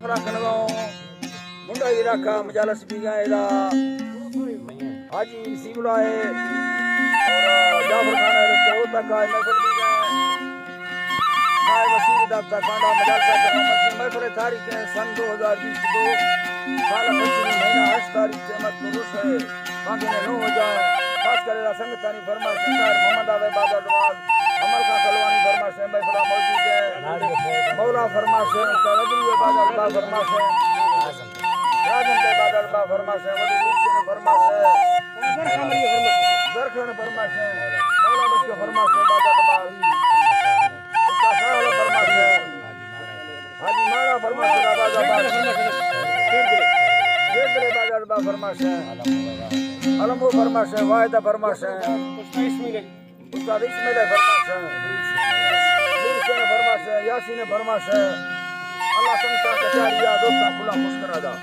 Rakanagao Munda Iraka Majalas Bigaida Haji Simulae और जाफर खाना रस्ते होता का महफिल भी गए साय वसीर दाता कांडा मजालसा करना मस्जिद महफिल तारीख है सन 2022 साल 25 महीना 8 तारीख से मत पुरुष है बाकी ने 9 हो जाए खास करेला संगतानी फरमा सरदार मोहम्मद आवे बाबा नवाज अमल का कलवानी फरमा से महफिल मौजूद है मौला फरमा से तवज्जो बादल बा फरमा से राजन के बादल बा फरमा से वली नीचे फरमा से दरखान फरमा से मौला बस के फरमा से बादल बा उसका साल फरमा से हाजी माला फरमा से बादल बा केंद्र बादल बा फरमा से अलमो फरमा से वायदा फरमा से उसका इस्माइल फरमा से नीचे फरमा से यासीन फरमा से अल्लाह संता कचारिया दोस्ता खुला मुस्कुरादा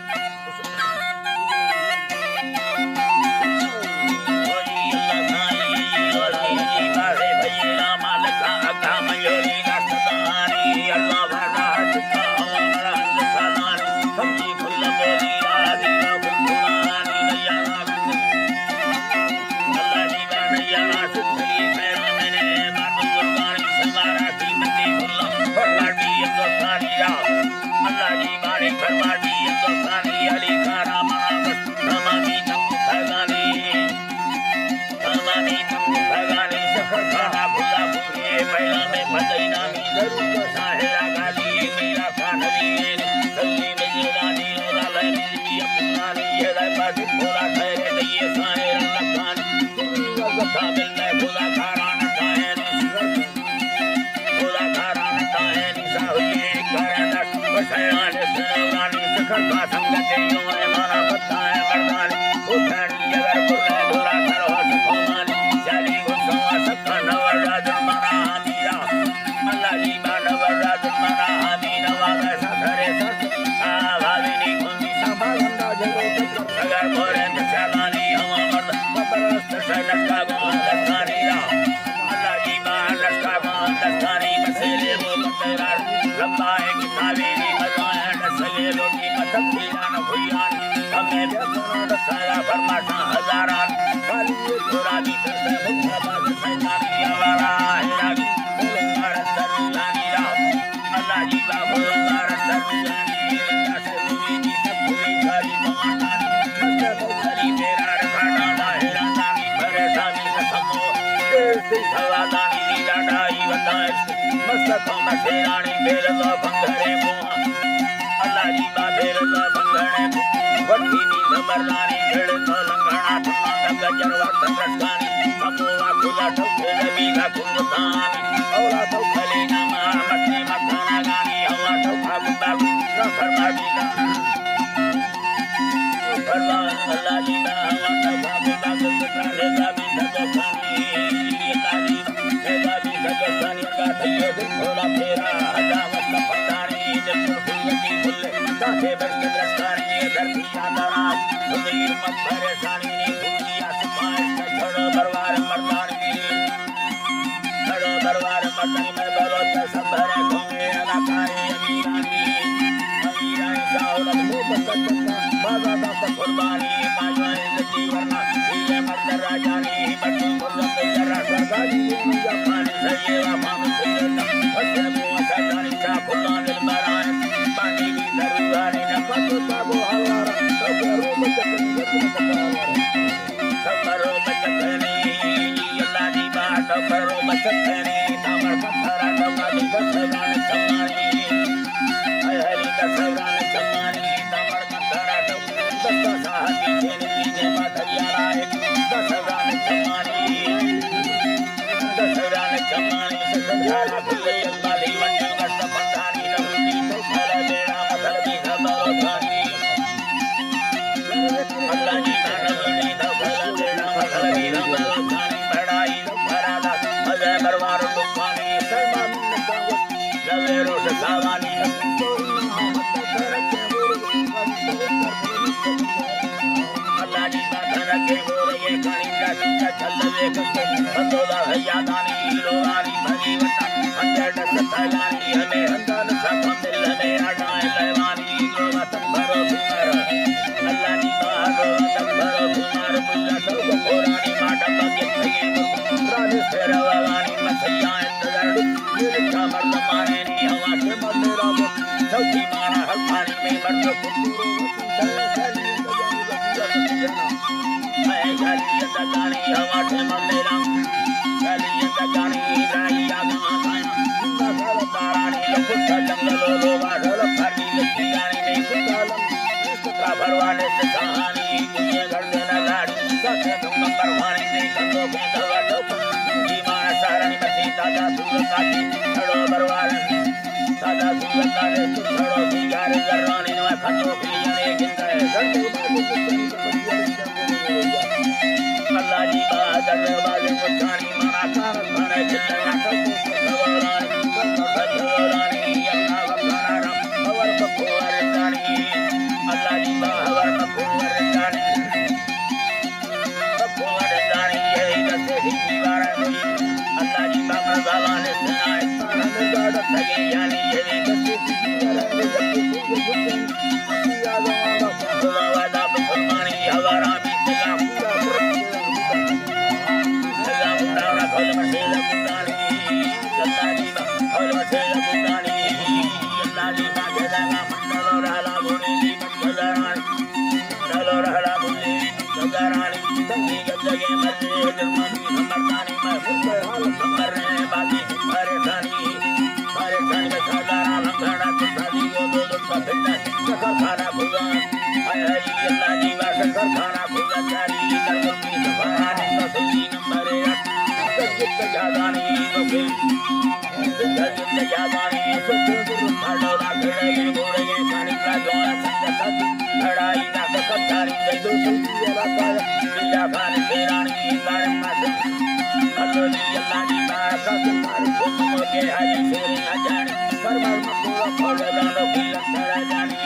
माना हल्पानी में मर्द कुतुरो मैं गाली गानी हवा से मंदिरम गाली गानी राई आगा आया तारानी लपुट जंगलो लोगा ढोल फरनी लक्ष्मी गानी में कुतालम का भरवाने से कहानी दुनिया घर देना लाड़ी सच तुम परवानी में कंदो के दवा डोप जी मां सारणी मसी दादा सुरकाती खड़ो भरवान दादा सुरकाले खड़ो की गारे गरानी ने कंदो के लिए गिंदे संतो बाबू अल्लाह जी बादल वाले मुठानी माना कार खाने जिल्ला को सवारानी सवारानी अल्लाह वकारा राम और बकोर जानी अल्लाह जी बाहर बकोर जानी ये दसे ही दीवार हुई अल्लाह जी बाबा जवान सुनाए सारन गाड़ सके यानी ये दसे ही दीवार हुई असिया जवान खुदा वादा फरमानी हवारा भी सगा पूरा खोल मसेला बुदानी अल्लाह जी खोल मसेला बुदानी अल्लाह जी बागेदागा मंडलो रहला बुनी मंडलानी मंडलो रहला बुनी मंडलानी संगी गजगे मर्दे जर्मनी हमरदानी मैं मुर्दे हाल मरने बाकी परेशानी में सादारा लंगड़ा कुसादी वो दो का फिरना सकर खाना भुगा हाय हाय अल्लाह जी सकर खाना भुगा जारी करमुल की सफारानी कसुली नंबर 8 जादानी लोगे जिंद जादानी सुखुर भाडोला खड़े गोड़े पानी का जोड़ा संगत लड़ाई ना कचारी दे दो सुला का लीला खान तेरानी कारम मास अल्लाह अल्लाह दी बात मार घूम के हाजी शेर ना जानी परमार मकोड़ा खोल डालो की लंगड़ा जानी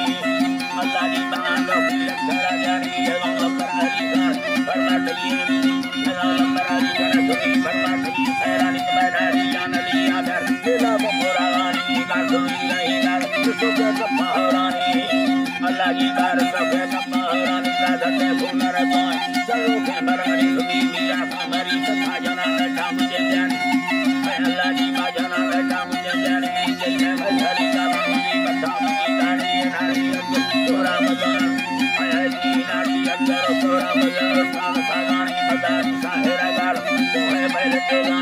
अल्लाह दी बात की लंगड़ा जानी अल्लाह हरी जान परमार दी अल्लाह हरी जान सुनी परमार दी हैरानी बैठारी जानली आदर दिला बखुरानी का सुनी नहीं गाल सुके कपहरानी अल्लाह की बार सबके कपहरानी का धते फूलर जोय चलो के बरानी सुनी मिया हमारी सखा जना बैठा मुझे जानी अल्लाह की मां जना बैठा मुझे जानी जैसे भजरी का मुझे बता मुझे गानी नारी तोरा मजान आया जी नारी अंदर तोरा मजान सागानी मदारी साहेरा गाल तोहे पहले तेरा